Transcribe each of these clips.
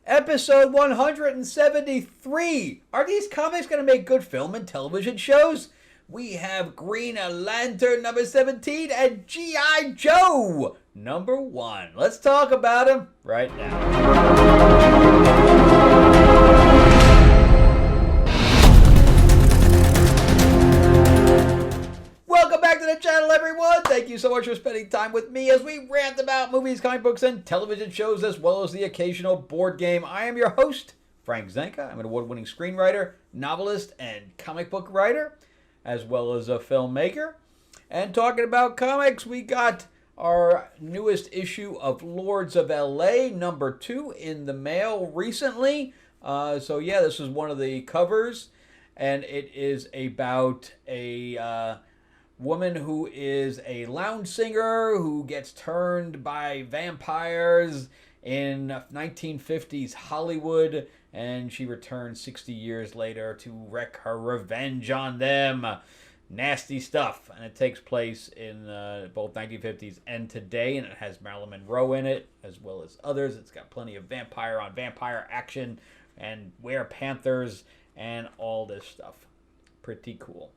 Episode 173. Are these comics going to make good film and television shows? We have Green Lantern number 17 and G.I. Joe number 1. Let's talk about them right now. Welcome back to the channel, everyone. Thank you so much for spending time with me as we rant about movies, comic books, and television shows, as well as the occasional board game. I am your host, Frank Zanca. I'm an award-winning screenwriter, novelist, and comic book writer, as well as a filmmaker. And talking about comics, we got our newest issue of Lords of LA, number 2, in the mail recently. So yeah, this is one of the covers, and it is about a woman who is a lounge singer who gets turned by vampires in 1950s Hollywood, and she returns 60 years later to wreak her revenge on them. Nasty stuff, and it takes place in both 1950s and today, and it has Marilyn Monroe in it, as well as others. It's got plenty of vampire on vampire action and were-panthers and all this stuff. Pretty cool.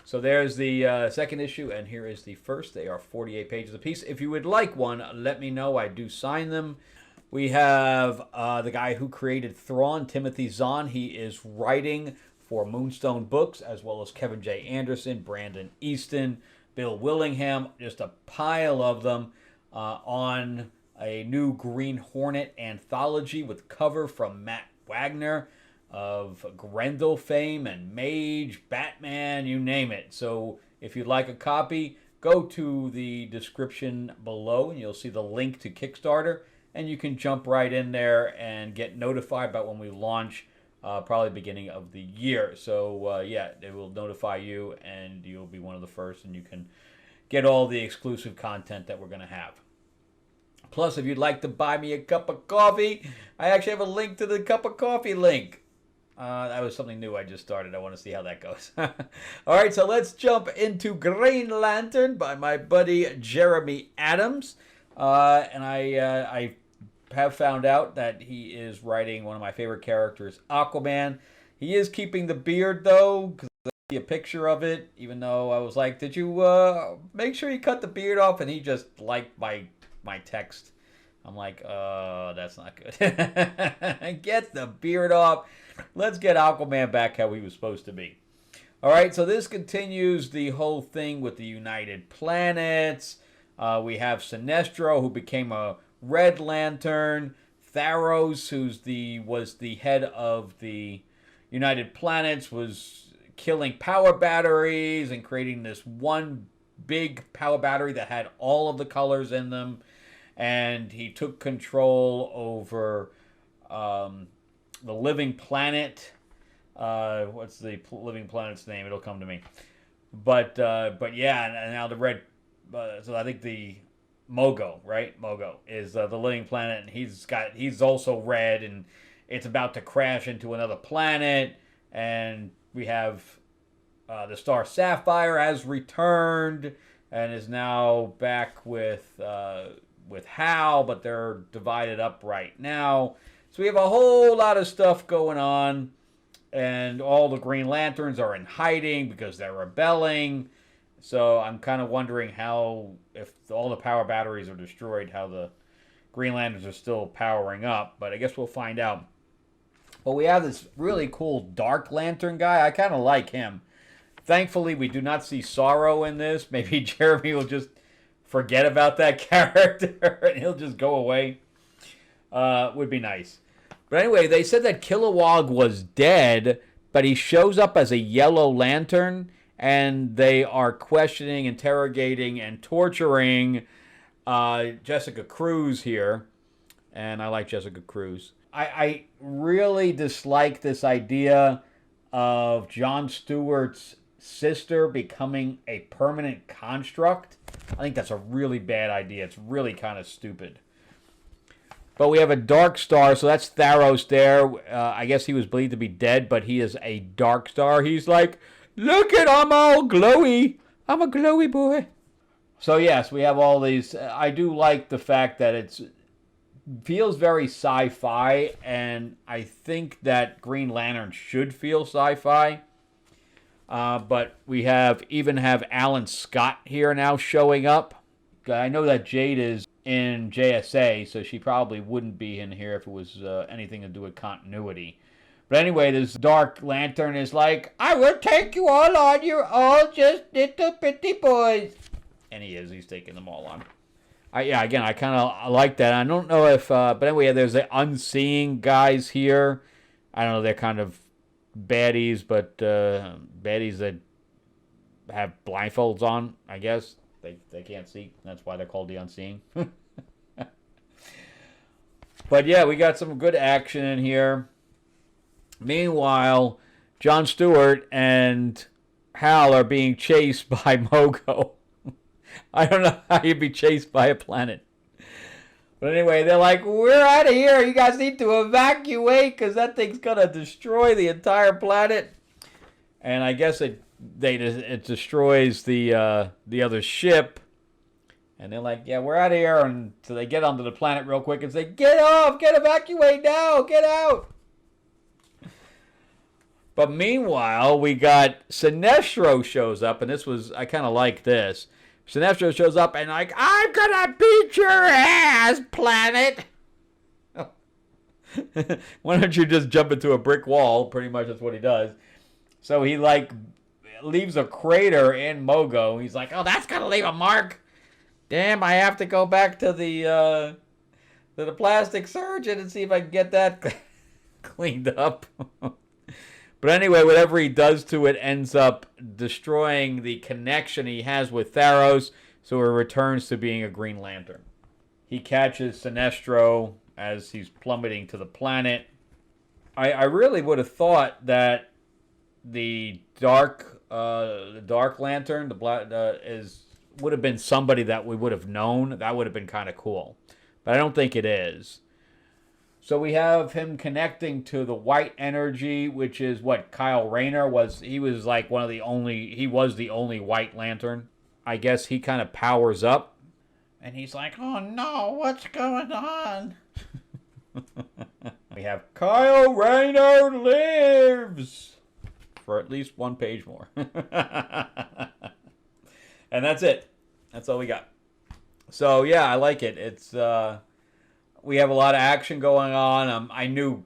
So there's the second issue, and here is the first. They are 48 pages apiece. If you would like one, let me know. I do sign them. We have the guy who created Thrawn, Timothy Zahn. He is writing for Moonstone Books, as well as Kevin J. Anderson, Brandon Easton, Bill Willingham, just a pile of them on a new Green Hornet anthology with cover from Matt Wagner of Grendel fame and Mage, Batman, you name it. So if you'd like a copy, go to the description below and you'll see the link to Kickstarter, and you can jump right in there and get notified about when we launch, probably beginning of the year. So yeah, it will notify you and you'll be one of the first, and you can get all the exclusive content that we're going to have. Plus, if you'd like to buy me a cup of coffee, I actually have a link to the cup of coffee link. That was something new I just started. I want to see how that goes. All right, so let's jump into Green Lantern by my buddy Jeremy Adams. And I have found out that he is writing one of my favorite characters, Aquaman. He is keeping the beard, though, because I see a picture of it, even though I was like, did you make sure you cut the beard off? And he just liked my text. I'm like, that's not good. Get the beard off. Let's get Aquaman back how he was supposed to be. All right, so this continues the whole thing with the United Planets. We have Sinestro, who became a Red Lantern. Tharos, was the head of the United Planets, was killing power batteries and creating this one big power battery that had all of the colors in them. And he took control over the living planet. What's the living planet's name? It'll come to me. But yeah, and now the red. So I think the Mogo, right? Mogo is the living planet, and he's also red, and it's about to crash into another planet. And we have the star Sapphire has returned and is now back with Hal, but they're divided up right now. So we have a whole lot of stuff going on, and all the Green Lanterns are in hiding because they're rebelling. So I'm kind of wondering how, if all the power batteries are destroyed, how the Green Lanterns are still powering up. But I guess we'll find out. But we have this really cool Dark Lantern guy. I kind of like him. Thankfully, we do not see Sorrow in this. Maybe Jeremy will just forget about that character and he'll just go away. Would be nice. But anyway, they said that Kilowog was dead, but he shows up as a Yellow Lantern, and they are questioning, interrogating, and torturing Jessica Cruz here. And I like Jessica Cruz. I really dislike this idea of Jon Stewart's sister becoming a permanent construct. I think that's a really bad idea. It's really kind of stupid. But we have a Dark Star, so that's Tharos there. I guess he was believed to be dead, but he is a Dark Star. He's like, look it, I'm all glowy. I'm a glowy boy. So yes, we have all these. I do like the fact that it's feels very sci-fi, and I think that Green Lantern should feel sci-fi. But we even have Alan Scott here now showing up. I know that Jade is in JSA, so she probably wouldn't be in here if it was anything to do with continuity. But anyway, this Dark Lantern is like, I will take you all on. You're all just little pretty boys. And he is. He's taking them all on. Again, I kind of like that. I don't know if, but anyway, there's the Unseeing guys here. I don't know, they're kind of baddies, but baddies that have blindfolds on, I guess. They can't see. That's why they're called the Unseeing. But yeah, we got some good action in here. Meanwhile, Jon Stewart and Hal are being chased by Mogo. I don't know how you'd be chased by a planet. But anyway, they're like, we're out of here. You guys need to evacuate because that thing's going to destroy the entire planet. And I guess it destroys the other ship. And they're like, yeah, we're out of here. And so they get onto the planet real quick and say, get off, evacuate now, get out. But meanwhile, we got Sinestro shows up, and I kind of like this. Sinestro shows up and like, I'm gonna beat your ass, planet. Why don't you just jump into a brick wall? Pretty much that's what he does. So he like leaves a crater in Mogo. He's like, oh, that's gonna leave a mark. Damn, I have to go back to the plastic surgeon and see if I can get that cleaned up. But anyway, whatever he does to it ends up destroying the connection he has with Theros, so he returns to being a Green Lantern. He catches Sinestro as he's plummeting to the planet. I really would have thought that the Dark Lantern, would have been somebody that we would have known. That would have been kind of cool. But I don't think it is. So we have him connecting to the white energy, which is what Kyle Rayner was. He was like he was the only White Lantern. I guess he kind of powers up. And he's like, oh no, what's going on? We have Kyle Rayner lives for at least one page more. And that's it. That's all we got. So yeah, I like it. It's we have a lot of action going on. I knew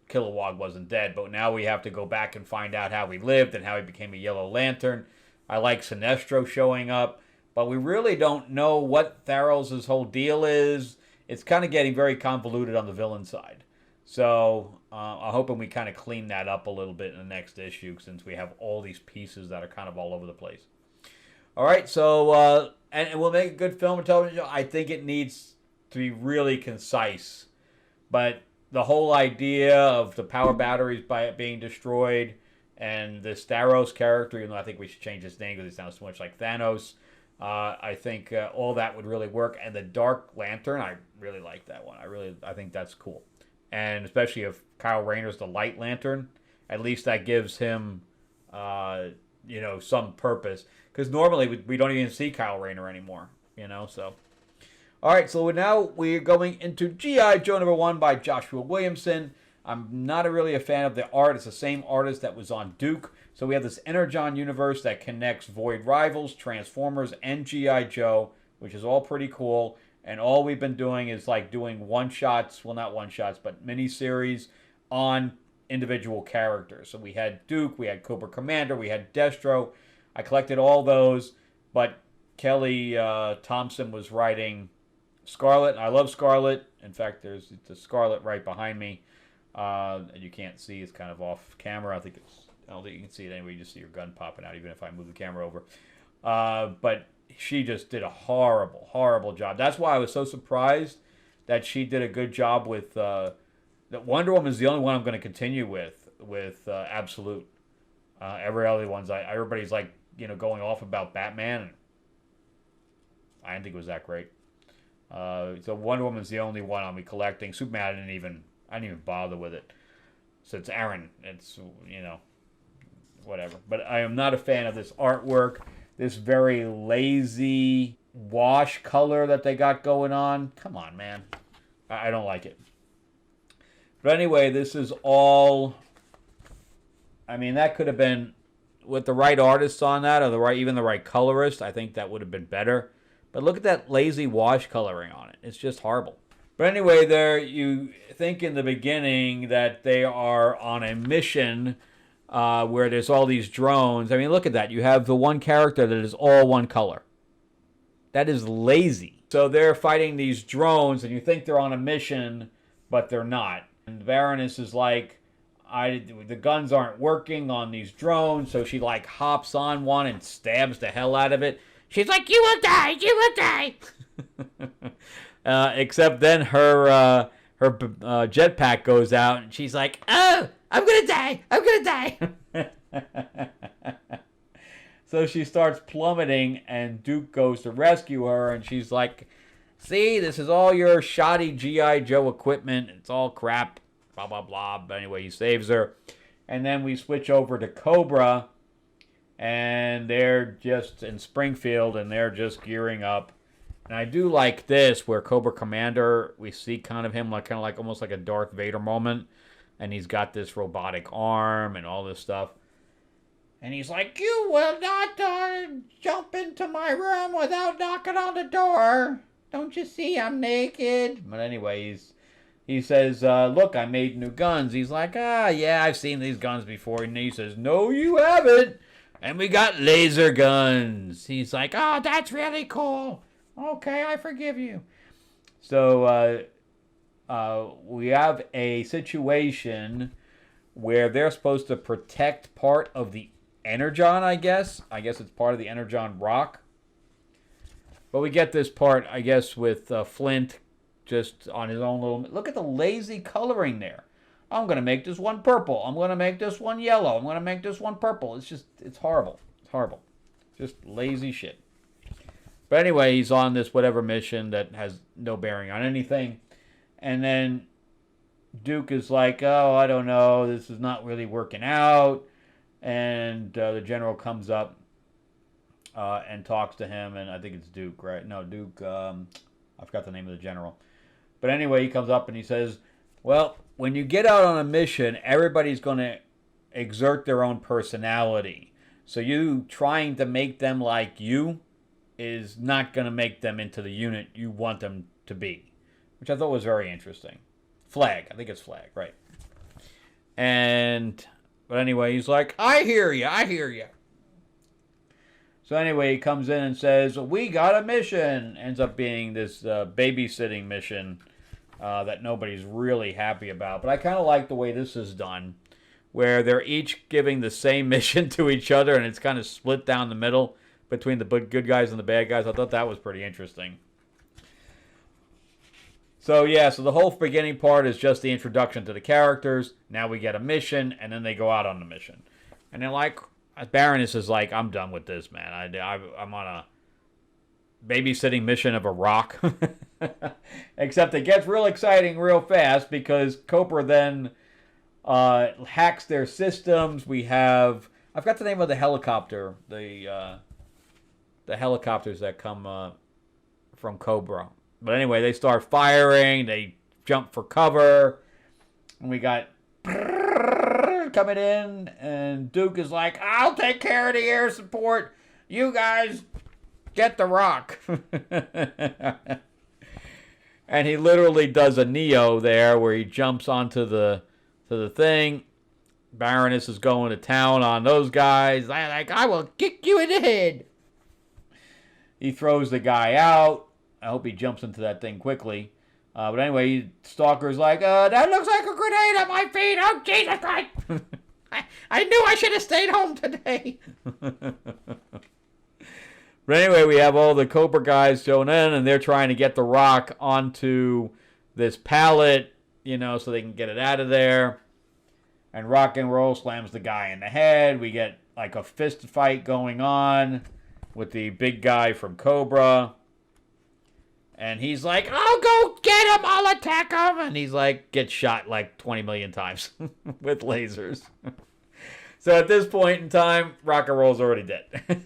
Kilowog wasn't dead, but now we have to go back and find out how he lived and how he became a Yellow Lantern. I like Sinestro showing up, but we really don't know what Theros' whole deal is. It's kind of getting very convoluted on the villain side. So I'm hoping we kind of clean that up a little bit in the next issue, since we have all these pieces that are kind of all over the place. All right, so and we'll make a good film and television show. I think it needs to be really concise, but the whole idea of the power batteries being destroyed and the Theros character, even though I think we should change his name because it sounds so much like Thanos, I think all that would really work. And the Dark Lantern, I really like that one. I think that's cool. And especially if Kyle Rayner's the Light Lantern, at least that gives him some purpose. Because normally we don't even see Kyle Rayner anymore, so... All right, so now we're going into G.I. Joe #1 by Joshua Williamson. I'm not really a fan of the art. It's the same artist that was on Duke. So we have this Energon universe that connects Void Rivals, Transformers, and G.I. Joe, which is all pretty cool. And all we've been doing is like doing one-shots, well, not one-shots, but mini-series on individual characters. So we had Duke, we had Cobra Commander, we had Destro. I collected all those, but Kelly Thompson was writing Scarlet. I love Scarlet. In fact, there's the Scarlet right behind me. And you can't see. It's kind of off camera. I don't think you can see it anyway. You just see your gun popping out, even if I move the camera over. But she just did a horrible, horrible job. That's why I was so surprised that she did a good job with... that Wonder Woman is the only one I'm going to continue with Absolute. Every other ones, everybody's like, going off about Batman. I didn't think it was that great. So Wonder Woman's the only one I'll be collecting. Superman, I didn't even bother with it. So it's Aaron. It's, whatever. But I am not a fan of this artwork. This very lazy wash color that they got going on. Come on, man. I don't like it. But anyway, this is all... I mean, that could have been... With the right artists on that, or even the right colorist, I think that would have been better. But look at that lazy wash coloring on it. It's just horrible. But anyway, there you think in the beginning that they are on a mission where there's all these drones. I mean, look at that. You have the one character that is all one color. That is lazy. So they're fighting these drones, and you think they're on a mission, but they're not. And the Baroness is like, the guns aren't working on these drones, so she like hops on one and stabs the hell out of it. She's like, you will die, you will die. Except then her jetpack goes out, and she's like, oh, I'm gonna die, I'm gonna die. So she starts plummeting, and Duke goes to rescue her, and she's like, see, this is all your shoddy G.I. Joe equipment. It's all crap, blah, blah, blah. But anyway, he saves her. And then we switch over to Cobra, and they're just in Springfield, and they're just gearing up. And I do like this, where Cobra Commander, we see kind of him like almost like a Darth Vader moment. And he's got this robotic arm and all this stuff. And he's like, you will not jump into my room without knocking on the door. Don't you see I'm naked? But anyway, he says, look, I made new guns. He's like, yeah, I've seen these guns before. And he says, no, you haven't. And we got laser guns. He's like, oh, that's really cool. Okay, I forgive you. So we have a situation where they're supposed to protect part of the Energon, I guess. I guess it's part of the Energon rock. But we get this part, I guess, with Flint just on his own little... Look at the lazy coloring there. I'm going to make this one purple. I'm going to make this one yellow. I'm going to make this one purple. It's horrible. It's horrible. Just lazy shit. But anyway, he's on this whatever mission that has no bearing on anything. And then Duke is like, oh, I don't know. This is not really working out. And the general comes up and talks to him, and I think it's Duke, right? No, Duke, I forgot the name of the general. But anyway, he comes up and he says, well, when you get out on a mission, everybody's going to exert their own personality. So you trying to make them like you is not going to make them into the unit you want them to be, which I thought was very interesting. Flag. I think it's Flag, right. But anyway, he's like, I hear you, I hear you. So anyway, he comes in and says, we got a mission. Ends up being this babysitting mission that nobody's really happy about. But I kind of like the way this is done, where they're each giving the same mission to each other, and it's kind of split down the middle between the good guys and the bad guys. I thought that was pretty interesting. So yeah, so the whole beginning part is just the introduction to the characters. Now we get a mission, and then they go out on the mission. And they're like, Baroness is like, I'm done with this, man. I'm on a babysitting mission of a rock. Except it gets real exciting real fast because Cobra then hacks their systems. We have, I forgot the name of the helicopter. The helicopters that come from Cobra. But anyway, they start firing. They jump for cover. And we got coming in. And Duke is like, I'll take care of the air support. You guys get the rock. And he literally does a Neo there where he jumps onto the thing. Baroness is going to town on those guys. Like, I will kick you in the head. He throws the guy out. I hope he jumps into that thing quickly. But anyway, Stalker's like, that looks like a grenade at my feet. Oh, Jesus Christ. I knew I should have stayed home today. But anyway, we have all the Cobra guys showing in, and they're trying to get the rock onto this pallet, so they can get it out of there. And Rock and Roll slams the guy in the head. We get like a fist fight going on with the big guy from Cobra. And he's like, I'll go get him, I'll attack him. And he's like, gets shot like 20 million times with lasers. So at this point in time, Rock and Roll's already dead.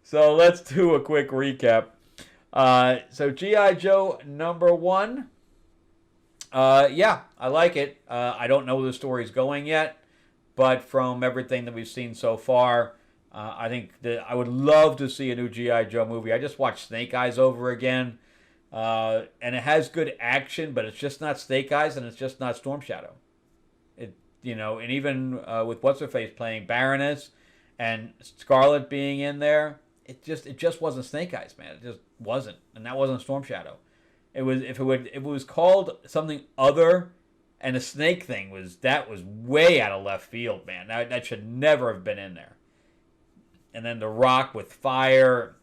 So let's do a quick recap. So G.I. Joe #1. Yeah, I like it. I don't know where the story's going yet, but from everything that we've seen so far, I think that I would love to see a new G.I. Joe movie. I just watched Snake Eyes over again, and it has good action, but it's just not Snake Eyes, and it's just not Storm Shadow. And even with what's her face playing Baroness and Scarlet being in there, it just wasn't Snake Eyes, man. It just wasn't, and that wasn't Storm Shadow. It was if it was called something other, and the snake thing was way out of left field, man. That should never have been in there. And then The Rock with fire,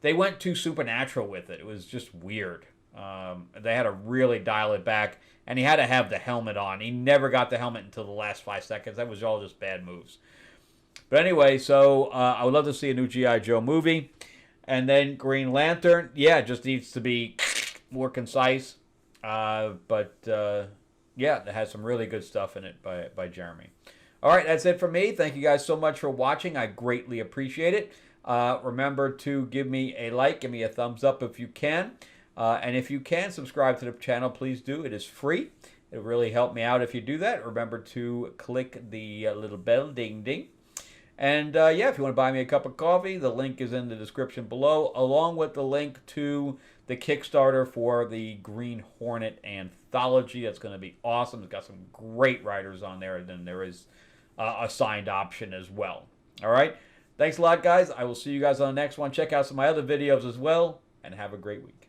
they went too supernatural with it. It was just weird. They had to really dial it back, and he had to have the helmet on. He never got the helmet until the last 5 seconds. That was all just bad moves. But anyway, so I would love to see a new G.I. Joe movie. And then Green Lantern, yeah, it just needs to be more concise. But yeah, it has some really good stuff in it by Jeremy. All right, that's it for me. Thank you guys so much for watching. I greatly appreciate it. Remember to give me a like, give me a thumbs up if you can. And if you can, subscribe to the channel, please do. It is free. It'll really help me out if you do that. Remember to click the little bell, ding, ding. And yeah, if you want to buy me a cup of coffee, the link is in the description below, along with the link to the Kickstarter for the Green Hornet anthology. That's going to be awesome. It's got some great writers on there, and then there is a signed option as well. All right. Thanks a lot, guys. I will see you guys on the next one. Check out some of my other videos as well, and have a great week.